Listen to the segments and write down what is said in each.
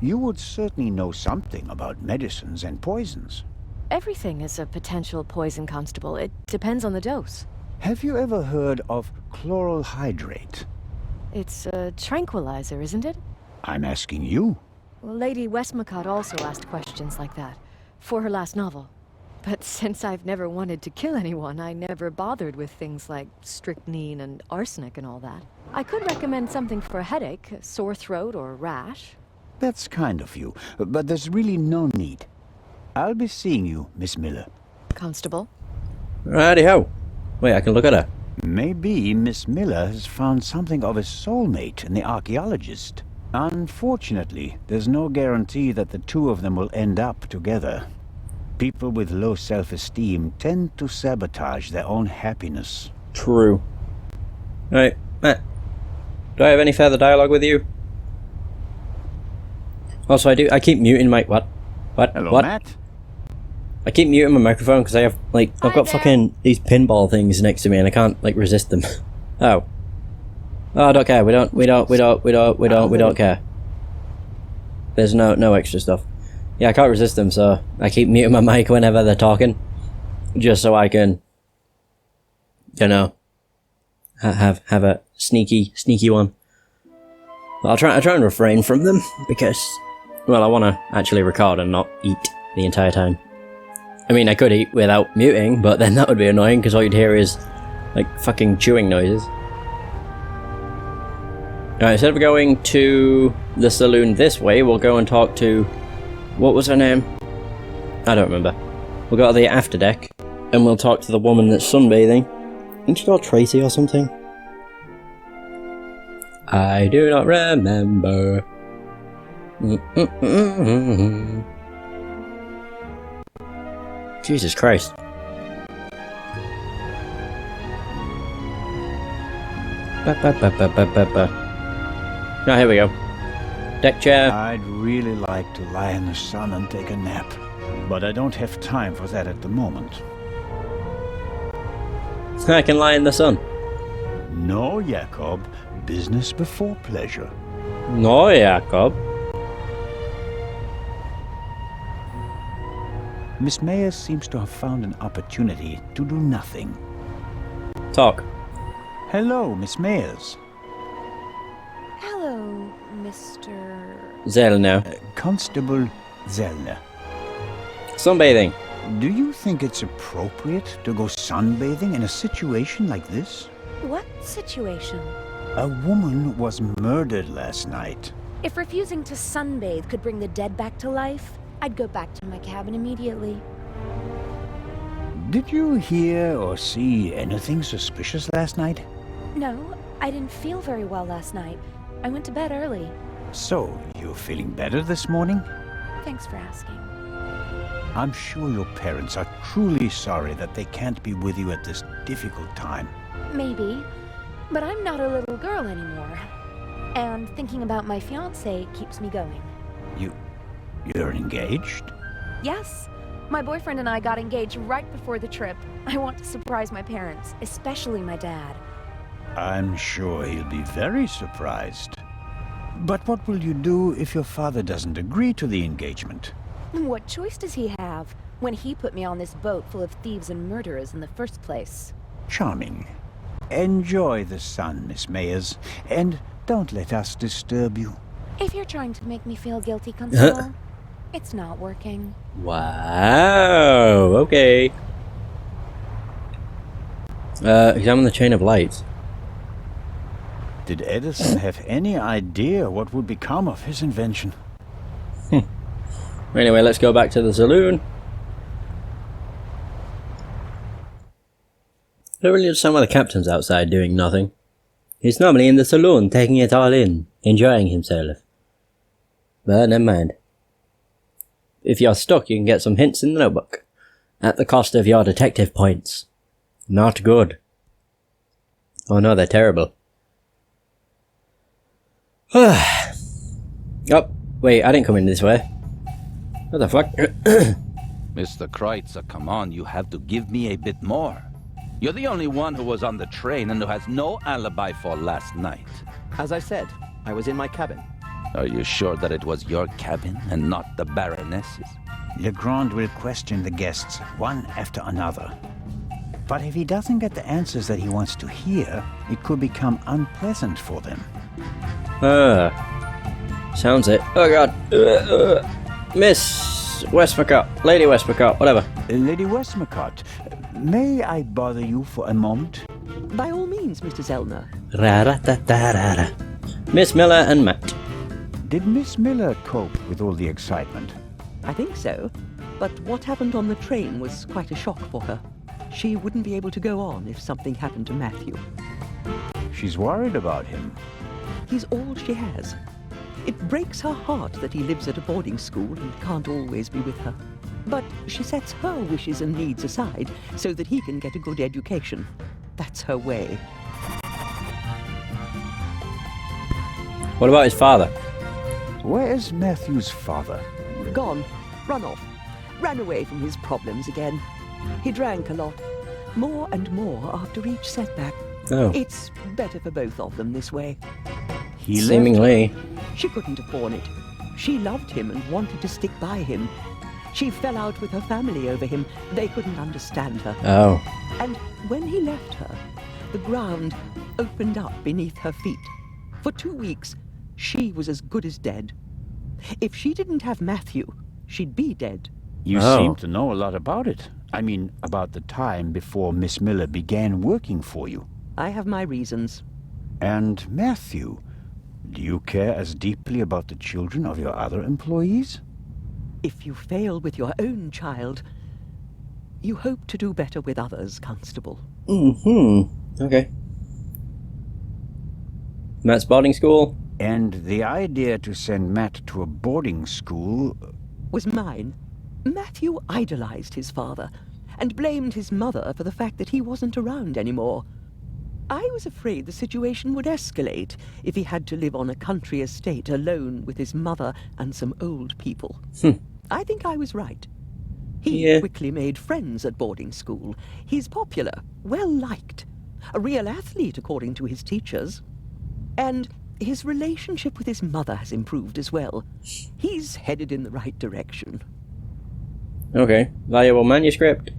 you would certainly know something about medicines and poisons. Everything is a potential poison, Constable. It depends on the dose. Have you ever heard of chloral hydrate? It's a tranquilizer, isn't it? I'm asking you. Well, Lady Westmacott also asked questions like that, for her last novel. But since I've never wanted to kill anyone, I never bothered with things like strychnine and arsenic and all that. I could recommend something for a headache, a sore throat, or rash. That's kind of you, but there's really no need. I'll be seeing you, Miss Miller. Constable? Righty-ho. Wait, I can look at her. Maybe Miss Miller has found something of a soulmate in the archaeologist. Unfortunately, there's no guarantee that the two of them will end up together. People with low self-esteem tend to sabotage their own happiness. True. Right, Matt. Do I have any further dialogue with you? Also, I keep muting my... What? Hello, Matt. I keep muting my microphone because I have, like, I've got fucking these pinball things next to me and I can't, like, resist them. Oh. Oh, I don't care. We don't care. There's no extra stuff. Yeah, I can't resist them, so I keep muting my mic whenever they're talking. Just so I can, you know, have a sneaky one. But I'll try and refrain from them because, well, I want to actually record and not eat the entire time. I mean, I could eat without muting, but then that would be annoying because all you'd hear is, like, fucking chewing noises. Alright, instead of going to the saloon this way, we'll go and talk to... What was her name? I don't remember. We'll go to the after deck, and we'll talk to the woman that's sunbathing. I think she's called Tracy or something. I do not remember. Jesus Christ. Now here we go. Deck chair. I'd really like to lie in the sun and take a nap, but I don't have time for that at the moment. I can lie in the sun. No, Jacob. Business before pleasure. No, Jacob. Miss Mayers seems to have found an opportunity to do nothing. Talk. Hello, Miss Mayers. Hello, Mr... Zellner. Constable Zellner. Sunbathing. Do you think it's appropriate to go sunbathing in a situation like this? What situation? A woman was murdered last night. If refusing to sunbathe could bring the dead back to life, I'd go back to my cabin immediately. Did you hear or see anything suspicious last night? No, I didn't feel very well last night. I went to bed early. So, you're feeling better this morning? Thanks for asking. I'm sure your parents are truly sorry that they can't be with you at this difficult time. Maybe, but I'm not a little girl anymore. And thinking about my fiancé keeps me going. You're engaged? Yes, my boyfriend and I got engaged right before the trip. I want to surprise my parents, especially my dad. I'm sure he'll be very surprised. But what will you do if your father doesn't agree to the engagement? What choice does he have when he put me on this boat full of thieves and murderers in the first place? Charming. Enjoy the sun, Miss Mayers, and don't let us disturb you. If you're trying to make me feel guilty, Constable, it's not working. Wow. Okay. Examine the chain of lights. Did Edison have any idea what would become of his invention? Anyway, let's go back to the saloon. I don't really understand why the captain's outside doing nothing. He's normally in the saloon, taking it all in, enjoying himself. But never mind. If you're stuck, you can get some hints in the notebook. At the cost of your detective points. Not good. Oh no, they're terrible. Oh, wait, I didn't come in this way. What the fuck? Mr. Kreutzer, come on, you have to give me a bit more. You're the only one who was on the train and who has no alibi for last night. As I said, I was in my cabin. Are you sure that it was your cabin and not the Baroness's? Legrand will question the guests one after another. But if he doesn't get the answers that he wants to hear, it could become unpleasant for them. Sounds it. Oh god. Miss Westmacott. Lady Westmacott, whatever. Lady Westmacott, may I bother you for a moment? By all means, Mr. Elna. Ra-ra-ta-ta-ra-ra. Miss Miller and Matt. Did Miss Miller cope with all the excitement? I think so. But what happened on the train was quite a shock for her. She wouldn't be able to go on if something happened to Matthew. She's worried about him. He's all she has. It breaks her heart that he lives at a boarding school and can't always be with her. But she sets her wishes and needs aside so that he can get a good education. That's her way. What about his father? Where is Matthew's father? Gone. Run off. Ran away from his problems again. He drank a lot. More and more after each setback. Oh. It's better for both of them this way. He Seemingly. She couldn't have borne it. She loved him and wanted to stick by him. She fell out with her family over him. They couldn't understand her. Oh. And when he left her, the ground opened up beneath her feet. For 2 weeks, she was as good as dead. If she didn't have Matthew, she'd be dead. You Oh. seem to know a lot about it. I mean, about the time before Miss Miller began working for you. I have my reasons. And Matthew, do you care as deeply about the children of your other employees? If you fail with your own child, you hope to do better with others, Constable. Okay. Matt's boarding school? And the idea to send Matt to a boarding school... Was mine. Matthew idolized his father and blamed his mother for the fact that he wasn't around anymore. I was afraid the situation would escalate if he had to live on a country estate alone with his mother and some old people. I think I was right. He quickly made friends at boarding school. He's popular, well-liked, a real athlete according to his teachers. And his relationship with his mother has improved as well. He's headed in the right direction. Okay. Valuable manuscript?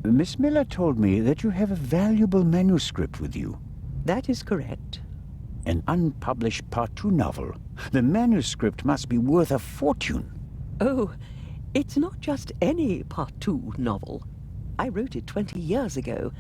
Miss Miller told me that you have a valuable manuscript with you. That is correct. An unpublished Part 2 novel. The manuscript must be worth a fortune. Oh, it's not just any Part 2 novel. I wrote it 20 years ago,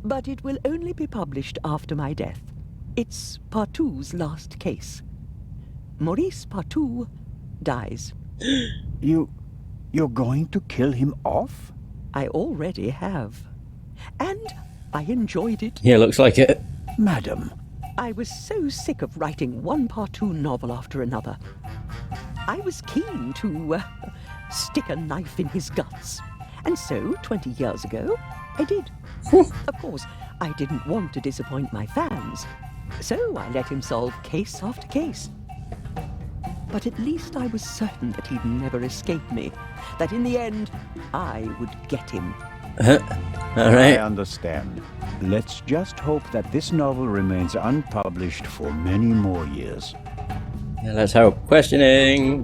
but it will only be published after my death. It's Part 2's last case. Maurice Part 2 dies. You're going to kill him off? I already have. And I enjoyed it. Yeah, looks like it. Madam. I was so sick of writing one Part 2 novel after another. I was keen to stick a knife in his guts. And so, 20 years ago, I did. Of course, I didn't want to disappoint my fans, so I let him solve case after case. But at least I was certain that he'd never escape me, that in the end, I would get him. Alright. I understand. Let's just hope that this novel remains unpublished for many more years. Yeah, let's hope. Questioning.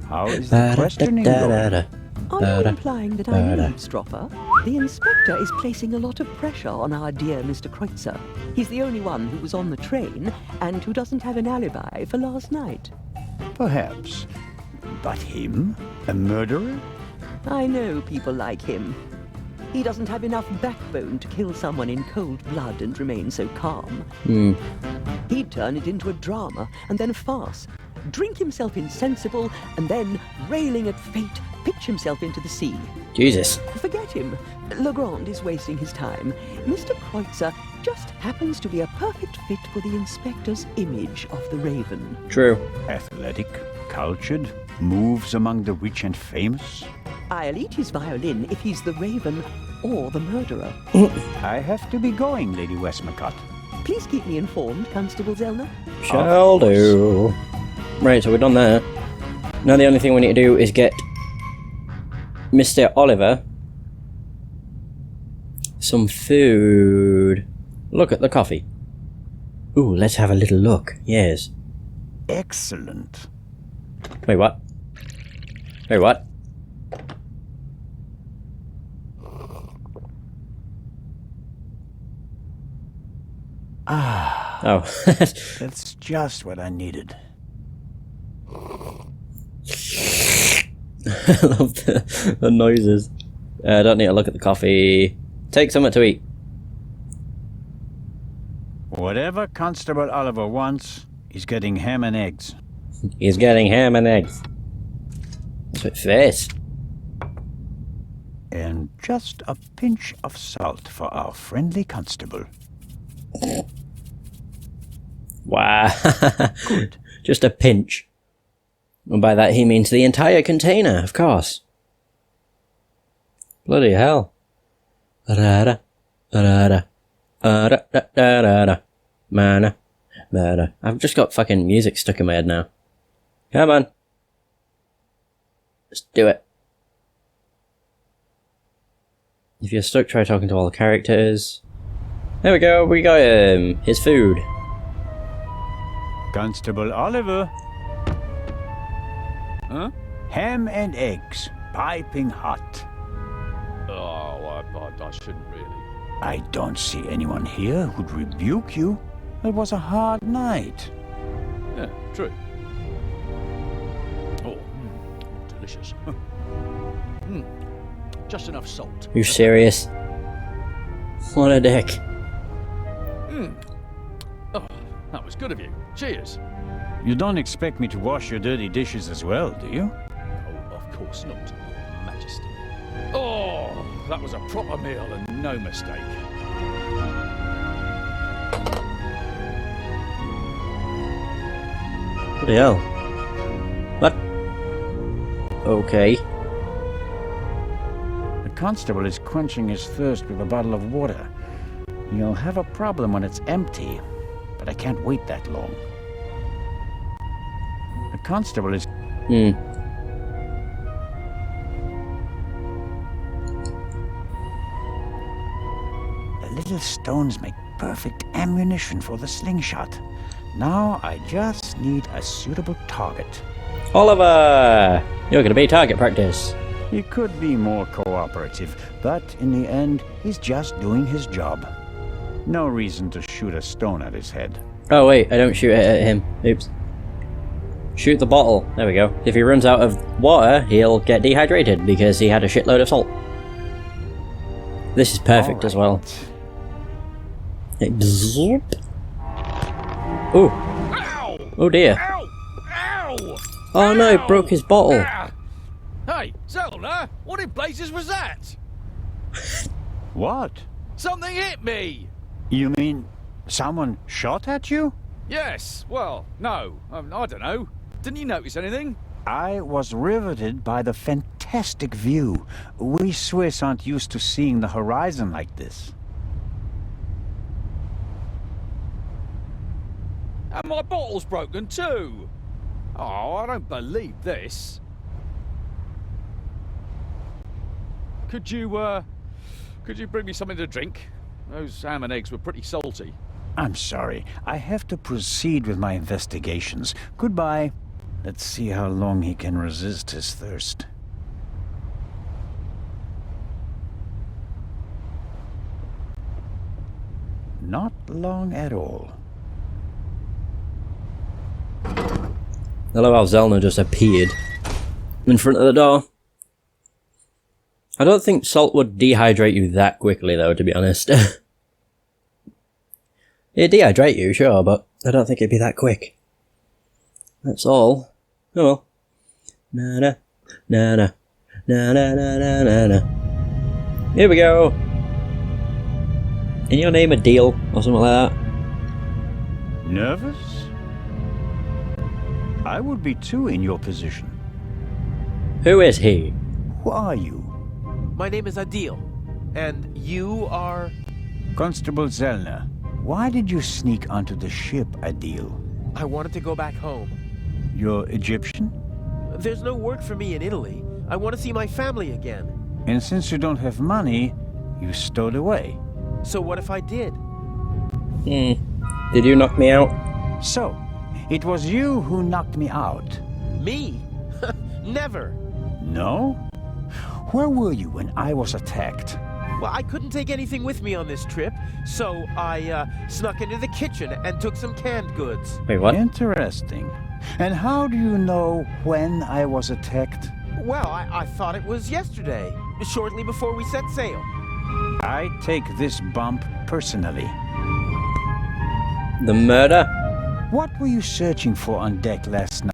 How is the questioning going? Are you implying that I'm an eavesdropper? The inspector is placing a lot of pressure on our dear Mr. Kreutzer. He's the only one who was on the train and who doesn't have an alibi for last night. Perhaps. But him? A murderer? I know people like him. He doesn't have enough backbone to kill someone in cold blood and remain so calm. He'd turn it into a drama and then a farce, drink himself insensible, and then, railing at fate, pitch himself into the sea. Jesus. Forget him. Legrand is wasting his time. Mr. Kreutzer just happens to be a perfect fit for the inspector's image of the Raven. True. Athletic, cultured, moves among the rich and famous. I'll eat his violin if he's the Raven or the murderer. I have to be going, Lady Westmacott. Please keep me informed, Constable Elna. Shall do. Right, so we're done there. Now the only thing we need to do is get Mr. Oliver some food. Look at the coffee. Ooh, let's have a little look. Yes. excellent. Wait, what? Wait, what? Ah, Oh. that's just what I needed. I love the noises. I don't need to look at the coffee. Take something to eat. Whatever Constable Oliver wants, he's getting ham and eggs. He's getting ham and eggs. That's what face. And just a pinch of salt for our friendly constable. Wow. Good. Just a pinch. And by that he means the entire container, of course. Bloody hell. Rada, rada, rada, rada, mana, mana. I've just got fucking music stuck in my head now. Come on. Let's do it. If you're stuck, try talking to all the characters. There we go, we got his food. Constable Oliver. Huh? Ham and eggs, piping hot. Oh, I shouldn't really. I don't see anyone here who'd rebuke you. It was a hard night. Yeah, true. Oh, delicious. Just enough salt. You serious? What a dick. Oh, that was good of you. Cheers. You don't expect me to wash your dirty dishes as well, do you? Oh, of course not, Your Majesty. Oh, that was a proper meal and no mistake. What the hell? What? Okay. The constable is quenching his thirst with a bottle of water. You'll have a problem when it's empty, but I can't wait that long. The constable is... The little stones make perfect ammunition for the slingshot. Now I just need a suitable target. Oliver! You're gonna be target practice. He could be more cooperative, but in the end, he's just doing his job. No reason to shoot a stone at his head. Oh wait, I don't shoot it at him. Oops. Shoot the bottle. There we go. If he runs out of water, he'll get dehydrated because he had a shitload of salt. This is perfect as well. Bzzzoop. Ooh. Ow! Oh dear. Ow! Ow! Oh no, Ow! it broke his bottle. Ah! Hey, Elna, what in blazes was that? What? Something hit me! You mean someone shot at you? Yes, well, no, I don't know. Didn't you notice anything? I was riveted by the fantastic view. We Swiss aren't used to seeing the horizon like this. And my bottle's broken too! Oh, I don't believe this. Could you bring me something to drink? Those ham and eggs were pretty salty. I'm sorry. I have to proceed with my investigations. Goodbye. Let's see how long he can resist his thirst. Not long at all. Hello, how Elna just appeared in front of the door. I don't think salt would dehydrate you that quickly, though, to be honest. It'd dehydrate you, sure, but I don't think it'd be that quick. That's all. Oh well. Na-na, na-na, na-na-na-na-na. Here we go! In your name a deal, or something like that? Nervous? I would be too in your position. Who is he? Who are you? My name is Adil, and you are... Constable Elna. Why did you sneak onto the ship, Adil? I wanted to go back home. You're Egyptian? There's no work for me in Italy. I want to see my family again. And since you don't have money, you stowed away. So what if I did? Did you knock me out? So, It was you who knocked me out. Me? Never. No? Where were you when I was attacked? Well, I couldn't take anything with me on this trip, so I snuck into the kitchen and took some canned goods. Wait, what? Interesting. And how do you know when I was attacked? Well, I thought it was yesterday, shortly before we set sail. I take this bump personally. The murder? What were you searching for on deck last night?